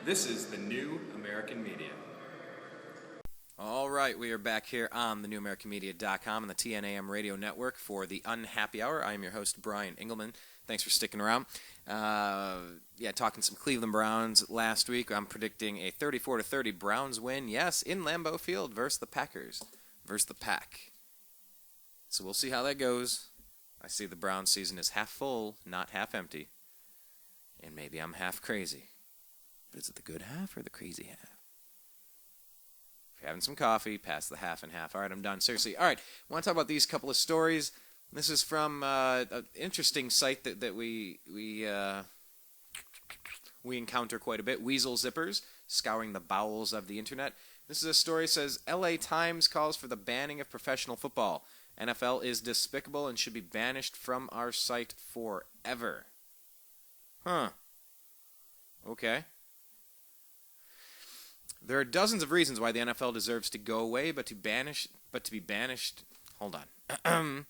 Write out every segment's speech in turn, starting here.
This is the New American Media. All right, we are back here on the newamericanmedia.com and the TNAM radio network for the Unhappy Hour. I am your host, Brian Engelman. Thanks for sticking around. Talking some Cleveland Browns last week. I'm predicting a 34-30 Browns win, yes, in Lambeau Field versus the Packers, versus the Pack. So we'll see how that goes. I see the Browns season is half full, not half empty. And maybe I'm half crazy. But is it the good half or the crazy half? If you're having some coffee, pass the half and half. All right, I'm done. Seriously. All right, I want to talk about these couple of stories. This is from an interesting site that we encounter quite a bit. Weasel Zippers, scouring the bowels of the internet. This is a story that says, LA Times calls for the banning of professional football. NFL is despicable and should be banished from our site forever. Huh. Okay. There are dozens of reasons why the NFL deserves to go away, but to be banished. Hold on.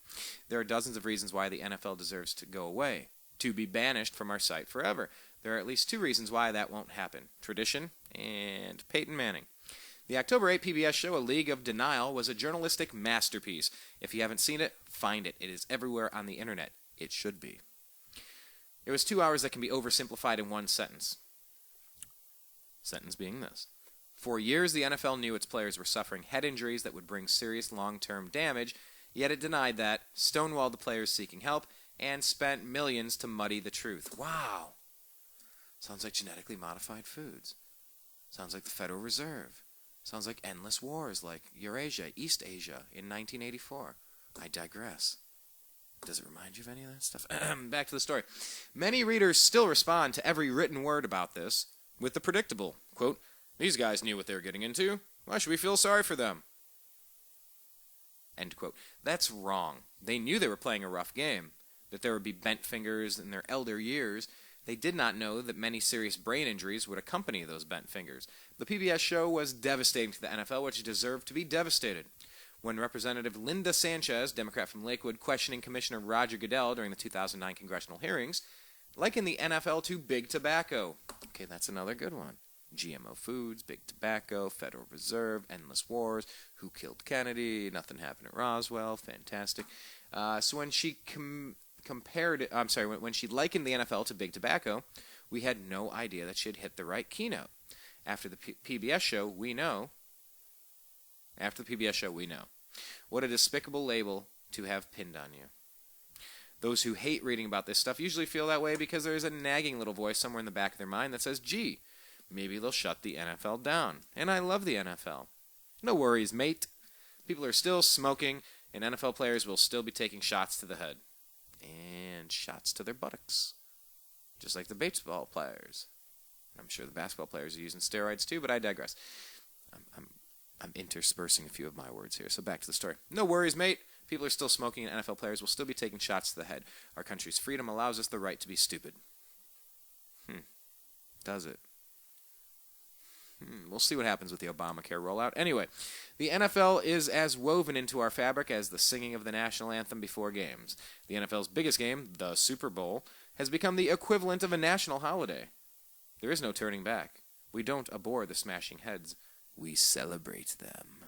There are dozens of reasons why the NFL deserves to go away, to be banished from our site forever. There are at least two reasons why that won't happen: tradition and Peyton Manning. The October 8 PBS show, A League of Denial, was a journalistic masterpiece. If you haven't seen it, find it. It is everywhere on the internet. It should be. It was 2 hours that can be oversimplified in one sentence. Sentence being this. For years, the NFL knew its players were suffering head injuries that would bring serious long-term damage, yet it denied that, stonewalled the players seeking help, and spent millions to muddy the truth. Wow. Sounds like genetically modified foods. Sounds like the Federal Reserve. Sounds like endless wars like Eurasia, East Asia in 1984. I digress. Does it remind you of any of that stuff? Back to the story. Many readers still respond to every written word about this with the predictable, quote, "These guys knew what they were getting into. Why should we feel sorry for them?" End quote. That's wrong. They knew they were playing a rough game, that there would be bent fingers in their elder years. They did not know that many serious brain injuries would accompany those bent fingers. The PBS show was devastating to the NFL, which deserved to be devastated. When Representative Linda Sanchez, Democrat from Lakewood, questioning Commissioner Roger Goodell during the 2009 congressional hearings, likened the NFL to big tobacco. Okay, that's another good one. GMO foods, big tobacco, Federal Reserve, endless wars, who killed Kennedy, nothing happened at Roswell, fantastic. So when she when she likened the NFL to big tobacco, we had no idea that she had hit the right keynote. After the PBS show, we know. What a despicable label to have pinned on you. Those who hate reading about this stuff usually feel that way because there is a nagging little voice somewhere in the back of their mind that says, gee, maybe they'll shut the NFL down. And I love the NFL. No worries, mate. People are still smoking, and NFL players will still be taking shots to the head. And shots to their buttocks. Just like the baseball players. I'm sure the basketball players are using steroids too, but I digress. I'm interspersing a few of my words here, so back to the story. No worries, mate. People are still smoking, and NFL players will still be taking shots to the head. Our country's freedom allows us the right to be stupid. Does it? We'll see what happens with the Obamacare rollout. Anyway, the NFL is as woven into our fabric as the singing of the national anthem before games. The NFL's biggest game, the Super Bowl, has become the equivalent of a national holiday. There is no turning back. We don't abhor the smashing heads. We celebrate them.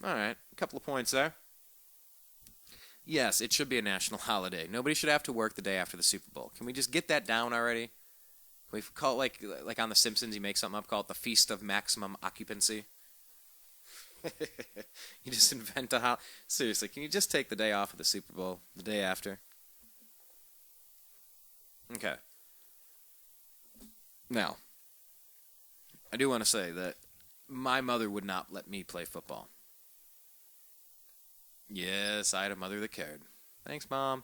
All right, a couple of points there. Yes, it should be a national holiday. Nobody should have to work the day after the Super Bowl. Can we just get that down already? Can we call it like on The Simpsons, you make something up, call it the Feast of Maximum Occupancy? You just invent a holiday. Seriously, can you just take the day off of the Super Bowl, the day after? Okay. Now, I do want to say that my mother would not let me play football. Yes, I had a mother that cared. Thanks, Mom.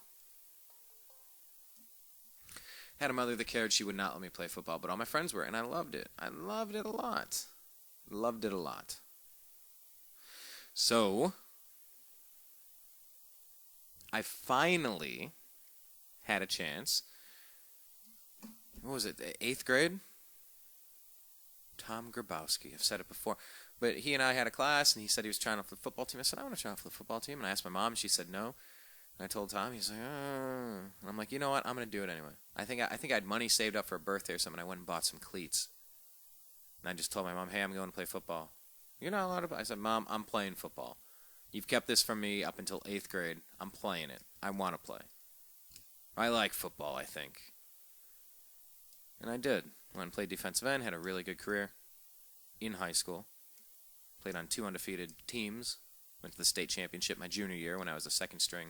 Had a mother that cared. She would not let me play football, but all my friends were, and I loved it. I loved it a lot. Loved it a lot. So, I finally had a chance. What was it, 8th grade? Tom Grabowski. I've said it before. But he and I had a class, and he said he was trying out for the football team. I said, I want to try out for the football team. And I asked my mom, and she said no. And I told Tom, he's like, and I'm like, you know what? I'm gonna do it anyway. I think I had money saved up for a birthday or something. I went and bought some cleats. And I just told my mom, hey, I'm going to play football. You're not allowed to play. I said, Mom, I'm playing football. You've kept this from me up until 8th grade. I'm playing it. I want to play. I like football, I think. And I did. Went and played defensive end, had a really good career in high school. Played on 2 undefeated teams. Went to the state championship my junior year when I was a second-string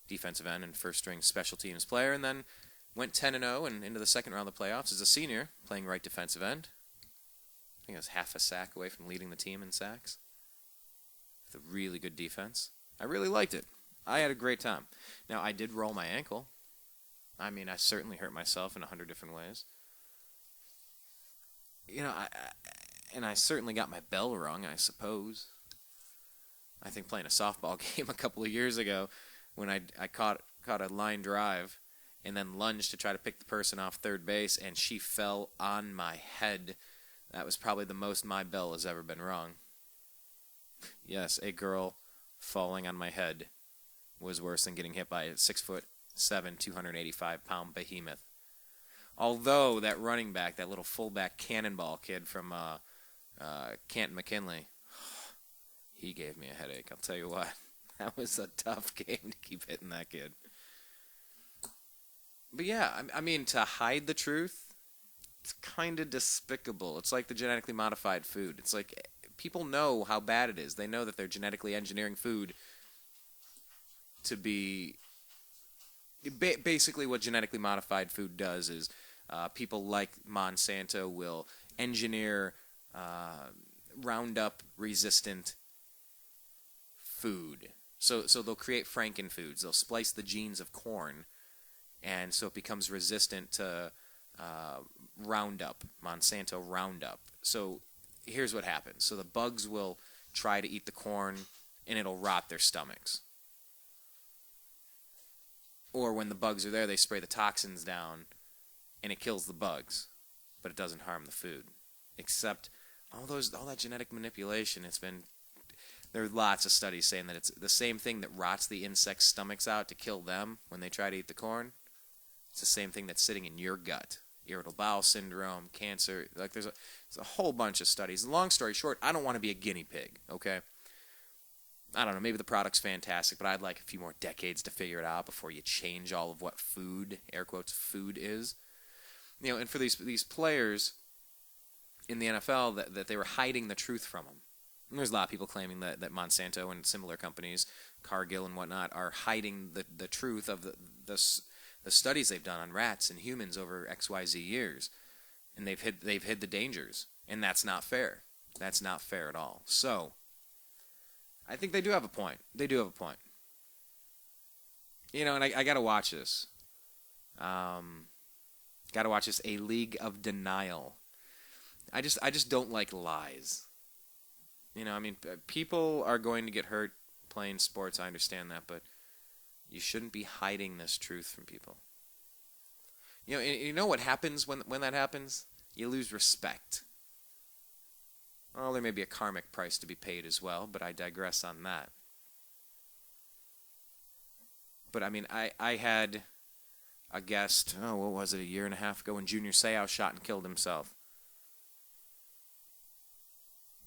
defensive end and first-string special teams player, and then went 10-0 and into the second round of the playoffs as a senior, playing right defensive end. I think I was half a sack away from leading the team in sacks. With a really good defense. I really liked it. I had a great time. Now, I did roll my ankle. I mean, I certainly hurt myself in 100 different ways. You know, I certainly got my bell rung, I suppose. I think playing a softball game a couple of years ago when I caught a line drive and then lunged to try to pick the person off third base, and she fell on my head. That was probably the most my bell has ever been rung. Yes, a girl falling on my head was worse than getting hit by a 6'7", 285-pound behemoth. Although that running back, that little fullback cannonball kid from Canton McKinley, he gave me a headache, I'll tell you what. That was a tough game to keep hitting that kid. But yeah, I mean, to hide the truth, it's kind of despicable. It's like the genetically modified food. It's like people know how bad it is. They know that they're genetically engineering food to be... Basically what genetically modified food does is people like Monsanto will engineer Roundup resistant food. So they'll create frankenfoods. They'll splice the genes of corn, and so it becomes resistant to Roundup, Monsanto Roundup. So here's what happens. So the bugs will try to eat the corn, and it'll rot their stomachs. Or when the bugs are there, they spray the toxins down, and it kills the bugs, but it doesn't harm the food. Except all that genetic manipulation, there are lots of studies saying that it's the same thing that rots the insects' stomachs out to kill them when they try to eat the corn. It's the same thing that's sitting in your gut. Irritable bowel syndrome, cancer. Like there's a whole bunch of studies. Long story short, I don't want to be a guinea pig, okay? I don't know, maybe the product's fantastic, but I'd like a few more decades to figure it out before you change all of what food, air quotes, food is. You know, and for these players in the NFL, that they were hiding the truth from them. And there's a lot of people claiming that Monsanto and similar companies, Cargill and whatnot, are hiding the truth of the studies they've done on rats and humans over XYZ years. And they've hid the dangers. And that's not fair. That's not fair at all. So I think they do have a point. They do have a point. You know, and I got to watch this. Got to watch this, A League of Denial. I just don't like lies. You know, I mean, people are going to get hurt playing sports. I understand that, but you shouldn't be hiding this truth from people. You know, and you know what happens when that happens? You lose respect. Well, there may be a karmic price to be paid as well, but I digress on that. But, I mean, I had a guest, what was it, a year and a half ago when Junior Seau shot and killed himself.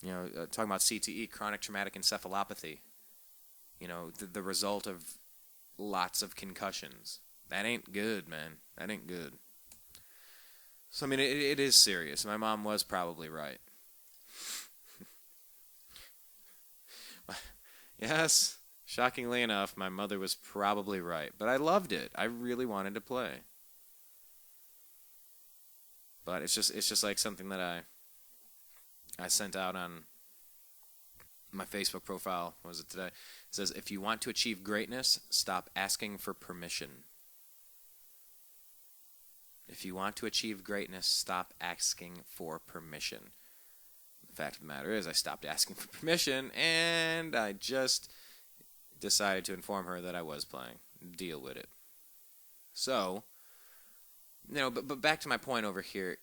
You know, talking about CTE, chronic traumatic encephalopathy. You know, the result of lots of concussions. That ain't good, man. That ain't good. So, I mean, it is serious. My mom was probably right. Yes, shockingly enough, my mother was probably right. But I loved it. I really wanted to play. But it's just like something that I sent out on my Facebook profile. What was it today? It says, if you want to achieve greatness, stop asking for permission. If you want to achieve greatness, stop asking for permission. The fact of the matter is, I stopped asking for permission, and I just decided to inform her that I was playing. Deal with it. So, you know, but back to my point over here.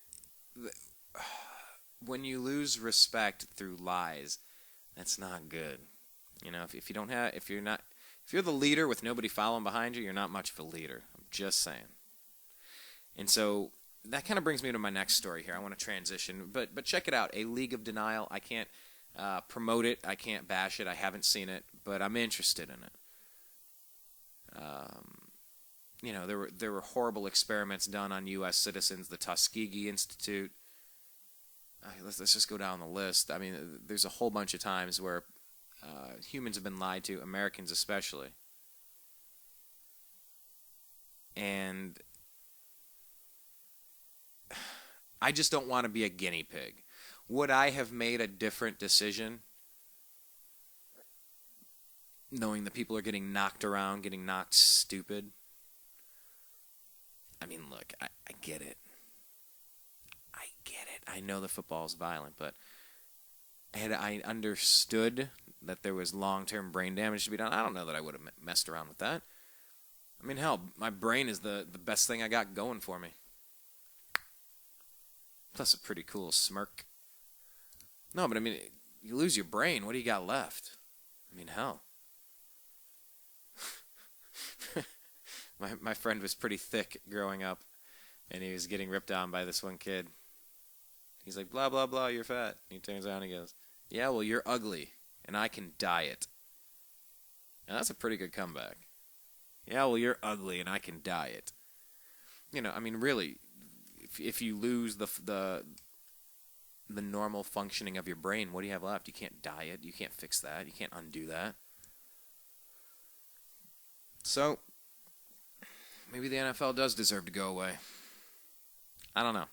When you lose respect through lies, that's not good. You know, if If you're the leader with nobody following behind you, you're not much of a leader. I'm just saying. And so that kind of brings me to my next story here. I want to transition, but check it out. A League of Denial. I can't promote it. I can't bash it. I haven't seen it, but I'm interested in it. There were horrible experiments done on U.S. citizens. The Tuskegee Institute. Let's just go down the list. I mean, there's a whole bunch of times where humans have been lied to, Americans especially. And I just don't want to be a guinea pig. Would I have made a different decision knowing that people are getting knocked around, getting knocked stupid? I mean, look, I get it. I get it. I know the football is violent, but had I understood that there was long-term brain damage to be done, I don't know that I would have messed around with that. I mean, hell, my brain is the best thing I got going for me. Plus a pretty cool smirk. No, but I mean, you lose your brain, what do you got left? I mean, hell. My friend was pretty thick growing up, and he was getting ripped on by this one kid. He's like, blah, blah, blah, you're fat. And he turns around and he goes, yeah, well, you're ugly, and I can diet. Now, that's a pretty good comeback. Yeah, well, you're ugly, and I can diet. I mean, really, if you lose the normal functioning of your brain, what do you have left? You can't diet. You can't fix that. You can't undo that. So, maybe the NFL does deserve to go away. I don't know.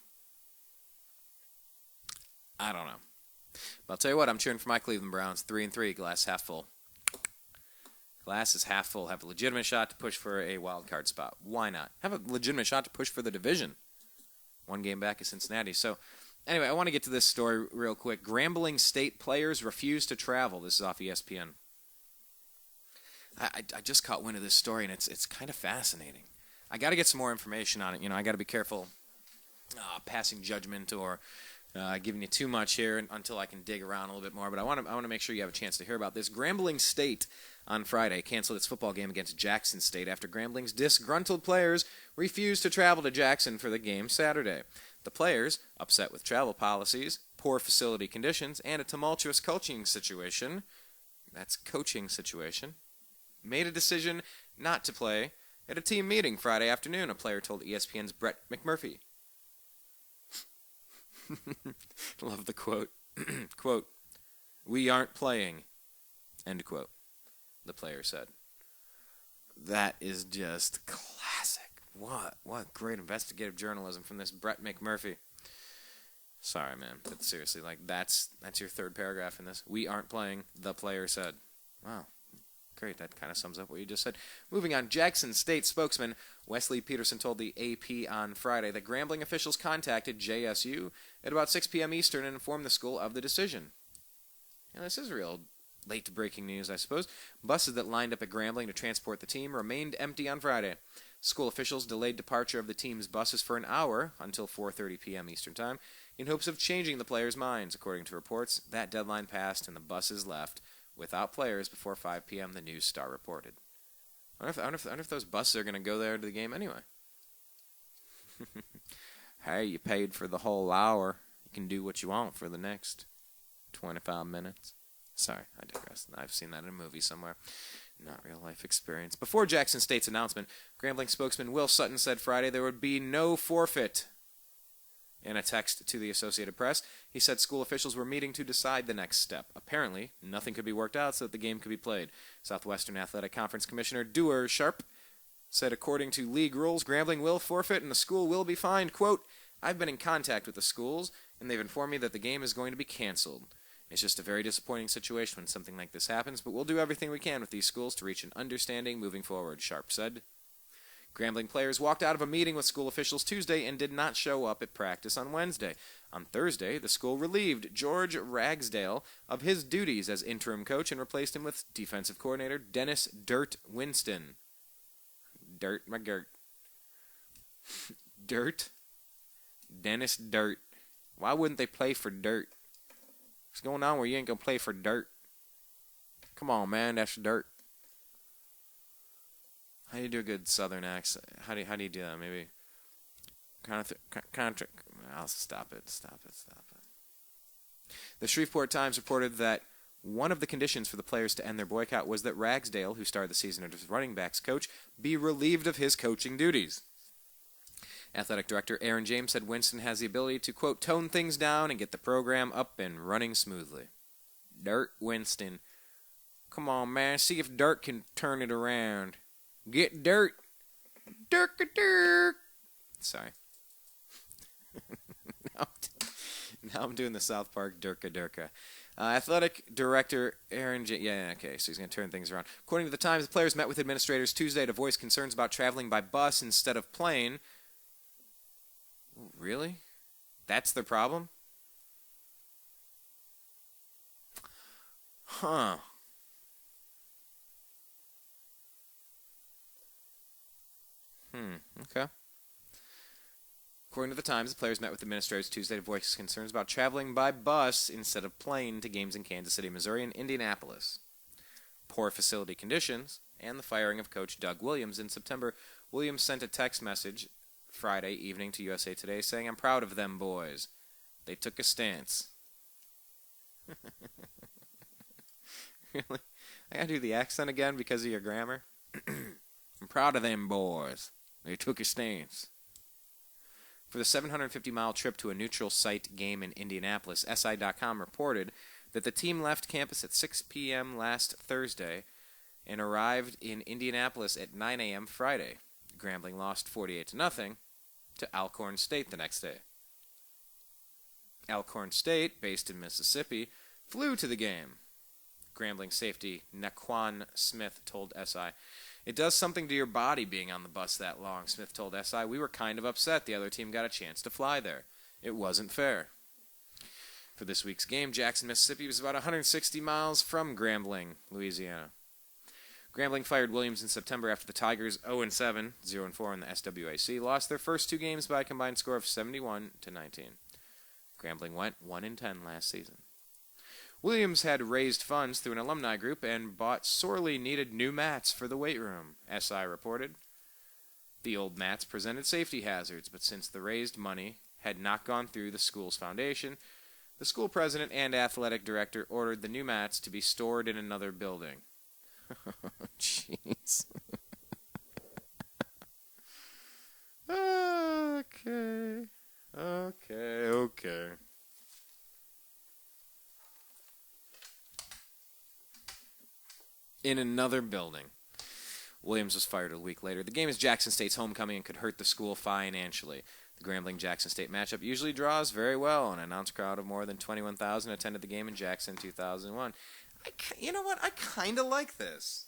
But I'll tell you what, I'm cheering for my Cleveland Browns. 3-3, glass half full. Glass is half full. Have a legitimate shot to push for a wild card spot. Why not? Have a legitimate shot to push for the division. One game back is Cincinnati. So, anyway, I want to get to this story real quick. Grambling State players refuse to travel. This is off ESPN. I just caught wind of this story, and it's kind of fascinating. I got to get some more information on it. I got to be careful passing judgment or giving you too much here until I can dig around a little bit more. But I want to make sure you have a chance to hear about this. Grambling State on Friday canceled its football game against Jackson State after Grambling's disgruntled players refused to travel to Jackson for the game Saturday. The players, upset with travel policies, poor facility conditions, and a tumultuous coaching situation, made a decision not to play at a team meeting Friday afternoon, a player told ESPN's Brett McMurphy. Love the quote. Quote, "We aren't playing," end quote, the player said. That is just classic. What great investigative journalism from this Brett McMurphy. Sorry, man, but seriously, that's your third paragraph in this. We aren't playing, the player said. Wow. Great, that kind of sums up what you just said. Moving on, Jackson State spokesman Wesley Peterson told the AP on Friday that Grambling officials contacted JSU at about 6 p.m. Eastern and informed the school of the decision. This is real late-breaking news, I suppose. Buses that lined up at Grambling to transport the team remained empty on Friday. School officials delayed departure of the team's buses for an hour until 4:30 p.m. Eastern Time in hopes of changing the players' minds. According to reports, that deadline passed and the buses left without players before 5 p.m., the News Star reported. I wonder if those buses are going to go there to the game anyway. Hey, you paid for the whole hour. You can do what you want for the next 25 minutes. Sorry, I digress. I've seen that in a movie somewhere. Not real-life experience. Before Jackson State's announcement, Grambling spokesman Will Sutton said Friday there would be no forfeit. In a text to the Associated Press, he said school officials were meeting to decide the next step. Apparently, nothing could be worked out so that the game could be played. Southwestern Athletic Conference Commissioner WR Sharp said according to league rules, Grambling will forfeit and the school will be fined. Quote, "I've been in contact with the schools, and they've informed me that the game is going to be canceled. It's just a very disappointing situation when something like this happens, but we'll do everything we can with these schools to reach an understanding moving forward," Sharp said. Grambling players walked out of a meeting with school officials Tuesday and did not show up at practice on Wednesday. On Thursday, the school relieved George Ragsdale of his duties as interim coach and replaced him with defensive coordinator Dennis Dirt Winston. Dirt McGirt. Dirt? Dennis Dirt. Why wouldn't they play for dirt? What's going on where you ain't going to play for dirt? Come on, man, that's dirt. How do you do a good Southern accent? How do you do that? Maybe I'll stop it. The Shreveport Times reported that one of the conditions for the players to end their boycott was that Ragsdale, who started the season as running backs coach, be relieved of his coaching duties. Athletic director Aaron James said Winston has the ability to, quote, tone things down and get the program up and running smoothly. Dirt Winston. Come on, man. See if Dirt can turn it around. Get Dirt. Dirk. Sorry. Now I'm doing the South Park Durka. Athletic director Aaron J. Yeah, okay, so he's going to turn things around. According to the Times, the players met with administrators Tuesday to voice concerns about traveling by bus instead of plane. Really? That's their problem? Huh. Okay. According to the Times, the players met with administrators Tuesday to voice concerns about traveling by bus instead of plane to games in Kansas City, Missouri, and Indianapolis. Poor facility conditions, and the firing of coach Doug Williams in September. Williams sent a text message Friday evening to USA Today saying, "I'm proud of them boys. They took a stance." Really? I gotta do the accent again because of your grammar? I'm proud of them boys. They took a stance. For the 750-mile trip to a neutral site game in Indianapolis, SI.com reported that the team left campus at 6 p.m. last Thursday and arrived in Indianapolis at 9 a.m. Friday. Grambling lost 48-0 to Alcorn State the next day. Alcorn State, based in Mississippi, flew to the game. Grambling safety Naquan Smith told SI. "It does something to your body being on the bus that long," Smith told SI. "We were kind of upset the other team got a chance to fly there. It wasn't fair." For this week's game, Jackson, Mississippi was about 160 miles from Grambling, Louisiana. Grambling fired Williams in September after the Tigers 0-7, 0-4 in the SWAC, lost their first two games by a combined score of 71-19. Grambling went 1-10 last season. Williams had raised funds through an alumni group and bought sorely needed new mats for the weight room, SI reported. The old mats presented safety hazards, but since the raised money had not gone through the school's foundation, the school president and athletic director ordered the new mats to be stored in another building. Jeez. Okay. In another building. Williams was fired a week later. The game is Jackson State's homecoming and could hurt the school financially. The Grambling-Jackson State matchup usually draws very well. An announced crowd of more than 21,000 attended the game in Jackson in 2001. You know what? I kind of like this.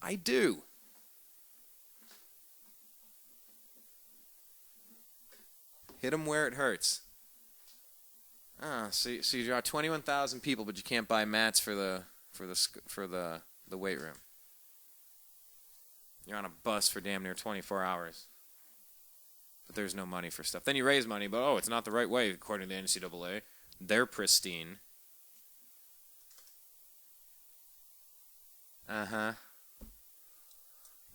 I do. Hit 'em where it hurts. So you draw 21,000 people, but you can't buy mats for the weight room. You're on a bus for damn near 24 hours. But there's no money for stuff. Then you raise money, but it's not the right way according to the NCAA. They're pristine. Kind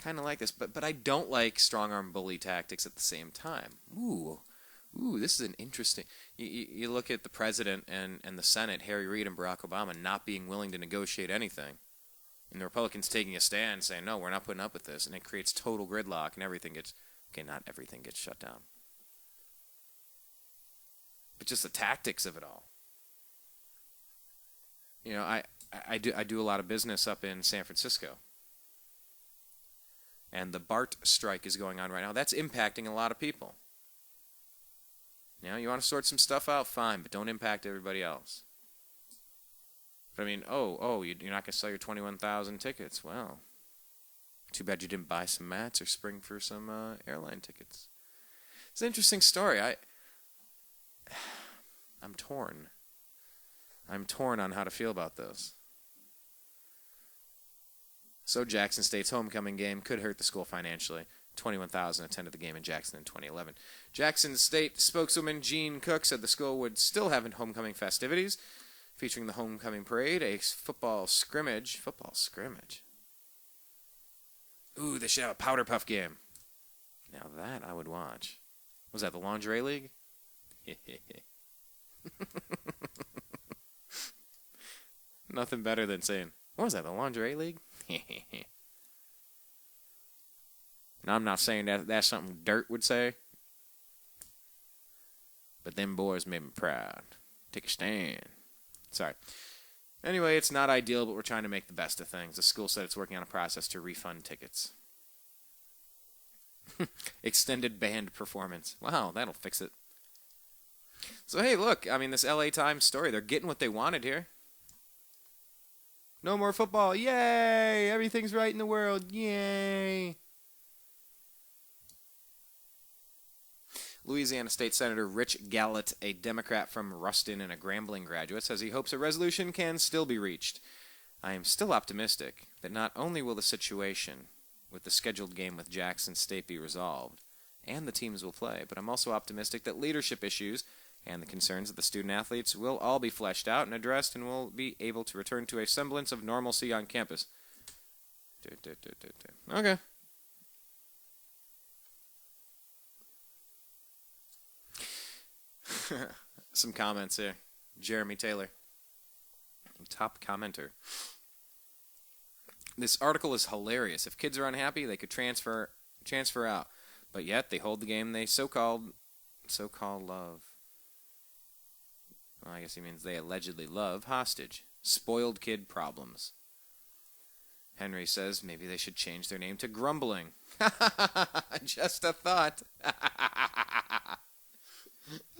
of like this, but I don't like strong-arm bully tactics at the same time. Ooh, this is an interesting... You look at the president and the Senate, Harry Reid and Barack Obama, not being willing to negotiate anything. And the Republicans taking a stand saying, no, we're not putting up with this. And it creates total gridlock and everything gets... Okay, not everything gets shut down. But just the tactics of it all. You know, I do a lot of business up in San Francisco. And the BART strike is going on right now. That's impacting a lot of people. You know, you want to sort some stuff out, fine, but don't impact everybody else. But I mean, you're not going to sell your 21,000 tickets. Well, too bad you didn't buy some mats or spring for some airline tickets. It's an interesting story. I'm torn. I'm torn on how to feel about this. So Jackson State's homecoming game could hurt the school financially. 21,000 attended the game in Jackson in 2011. Jackson State spokeswoman Jean Cook said the school would still have homecoming festivities, featuring the homecoming parade, a football scrimmage. Ooh, they should have a powder puff game. Now that I would watch. Was that the lingerie league? Nothing better than saying, what was that, the lingerie league? Now, I'm not saying that that's something Dirt would say, but them boys made me proud. Take a stand. Sorry. Anyway, it's not ideal, but we're trying to make the best of things. The school said it's working on a process to refund tickets. Extended band performance. Wow, that'll fix it. So, hey, look, I mean, this LA Times story, they're getting what they wanted here. No more football. Yay! Everything's right in the world. Yay! Louisiana State Senator Rich Gallant, a Democrat from Ruston and a Grambling graduate, says he hopes a resolution can still be reached. I am still optimistic that not only will the situation with the scheduled game with Jackson State be resolved, and the teams will play, but I'm also optimistic that leadership issues and the concerns of the student-athletes will all be fleshed out and addressed and will be able to return to a semblance of normalcy on campus. Okay. Some comments here. Jeremy Taylor, top commenter. This article is hilarious. If kids are unhappy, they could transfer out, but yet they hold the game they so-called love. Well, I guess he means they allegedly love hostage. Spoiled kid problems. Henry says maybe they should change their name to Grumbling. Just a thought.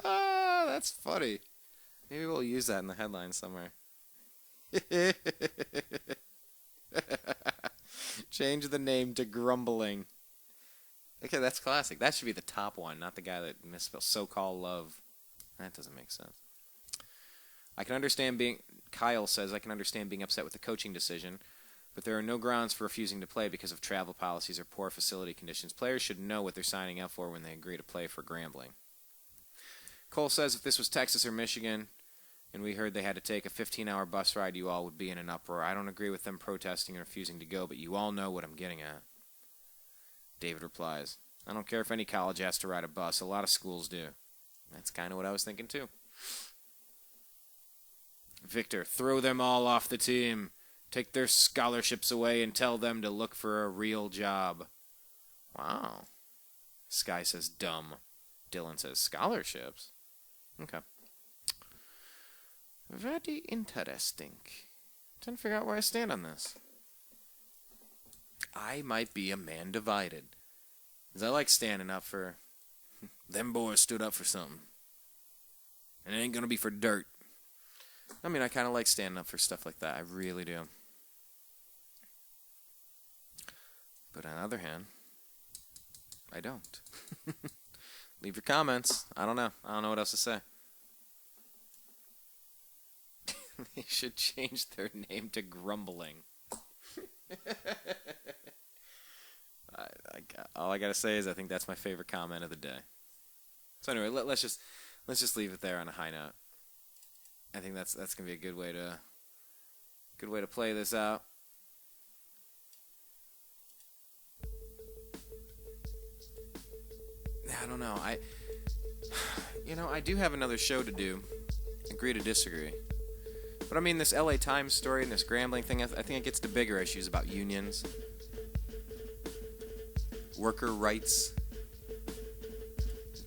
Ah, that's funny. Maybe we'll use that in the headline somewhere. Change the name to Grumbling. Okay, that's classic. That should be the top one, not the guy that misspelled so-called love. That doesn't make sense. Kyle says, I can understand being upset with the coaching decision, but there are no grounds for refusing to play because of travel policies or poor facility conditions. Players should know what they're signing up for when they agree to play for Grambling. Cole says if this was Texas or Michigan and we heard they had to take a 15-hour bus ride, you all would be in an uproar. I don't agree with them protesting and refusing to go, but you all know what I'm getting at. David replies, I don't care if any college has to ride a bus. A lot of schools do. That's kind of what I was thinking too. Victor, throw them all off the team. Take their scholarships away and tell them to look for a real job. Wow. Sky says dumb. Dylan says scholarships. Okay. Very interesting. Trying to figure out where I stand on this. I might be a man divided. Because I like standing up for... them boys stood up for something. And it ain't going to be for dirt. I mean, I kind of like standing up for stuff like that. I really do. But on the other hand, I don't. Leave your comments. I don't know. I don't know what else to say. They should change their name to Grumbling. All I gotta say is I think that's my favorite comment of the day. So anyway, let's just leave it there on a high note. I think that's gonna be a good way to play this out. I don't know. I do have another show to do. Agree to disagree. But I mean, this LA Times story and this Grambling thing, I think it gets to bigger issues about unions, worker rights,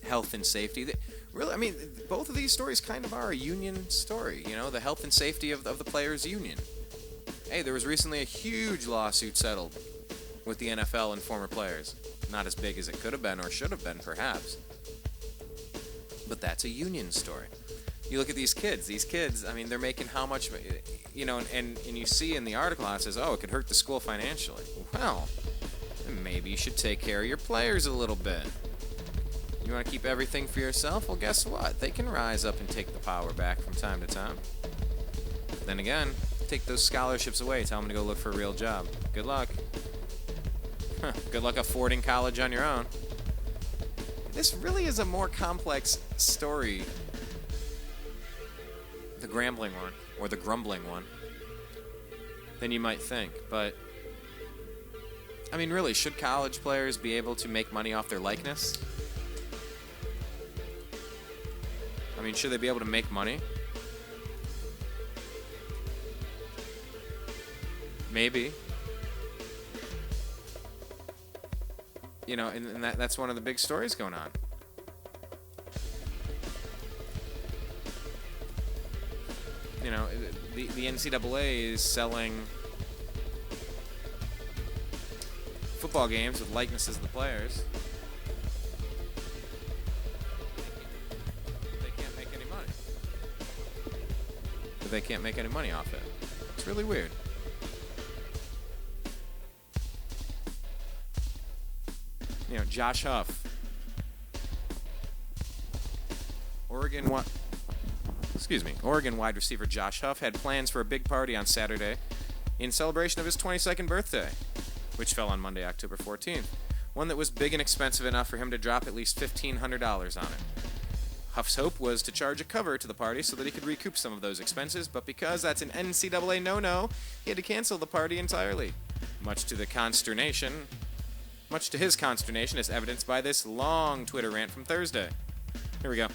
health and safety. Really, I mean, both of these stories kind of are a union story, the health and safety of the players' union. Hey, there was recently a huge lawsuit settled with the NFL and former players. Not as big as it could have been or should have been, perhaps. But that's a union story. You look at these kids, I mean, they're making how much, and you see in the article how it says, oh, it could hurt the school financially. Well, maybe you should take care of your players a little bit. You want to keep everything for yourself? Well, guess what? They can rise up and take the power back from time to time. Then again, take those scholarships away. Tell them to go look for a real job. Good luck. Good luck affording college on your own. This really is a more complex story. The Grambling one, or the Grumbling one, than you might think. But I mean, really, should college players be able to make money off their likeness? I mean, should they be able to make money? Maybe. You know, and that's one of the big stories going on. You know, the NCAA is selling football games with likenesses of the players. They can't make any money. But they can't make any money off it. It's really weird. You know, Josh Huff, Oregon wide receiver Josh Huff had plans for a big party on Saturday in celebration of his 22nd birthday, which fell on Monday, October 14th. One that was big and expensive enough for him to drop at least $1,500 on it. Huff's hope was to charge a cover to the party so that he could recoup some of those expenses, but because that's an NCAA no-no, he had to cancel the party entirely, much to his consternation, as evidenced by this long Twitter rant from Thursday. Here we go.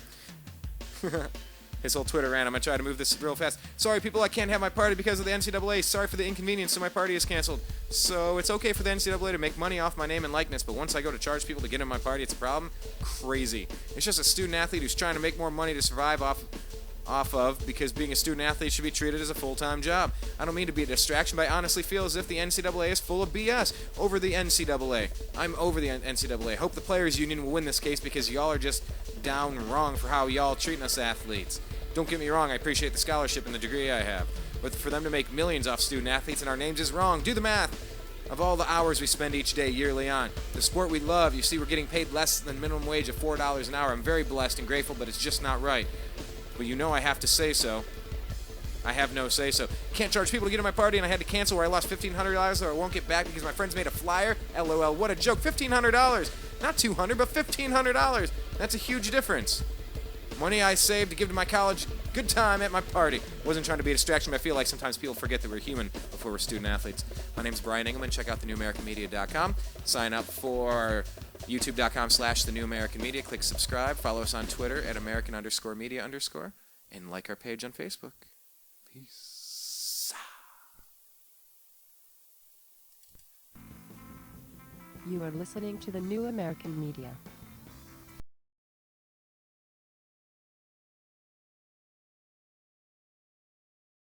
His whole Twitter rant. I'm going to try to move this real fast. Sorry, people, I can't have my party because of the NCAA. Sorry for the inconvenience, so my party is canceled. So it's okay for the NCAA to make money off my name and likeness, but once I go to charge people to get in my party, it's a problem? Crazy. It's just a student-athlete who's trying to make more money to survive off of, because being a student-athlete should be treated as a full-time job. I don't mean to be a distraction, but I honestly feel as if the NCAA is full of BS over the NCAA. I'm over the NCAA. Hope the Players Union will win this case because y'all are just down wrong for how y'all treating us athletes. Don't get me wrong, I appreciate the scholarship and the degree I have, but for them to make millions off student-athletes and our names is wrong. Do the math of all the hours we spend each day yearly on the sport we love. You see, we're getting paid less than minimum wage of $4 an hour. I'm very blessed and grateful, but it's just not right. But you know I have to say so. I have no say-so. Can't charge people to get to my party, and I had to cancel where I lost $1,500 or I won't get back because my friends made a flyer. LOL, what a joke. $1,500. Not $200, but $1,500. That's a huge difference. Money I saved to give to my college. Good time at my party. Wasn't trying to be a distraction, but I feel like sometimes people forget that we're human before we're student-athletes. My name's Brian Engelman. Check out thenewamericanmedia.com. Sign up for youtube.com/thenewamericanmedia. Click subscribe. Follow us on Twitter at American_media_. And like our page on Facebook. Peace. You are listening to The New American Media.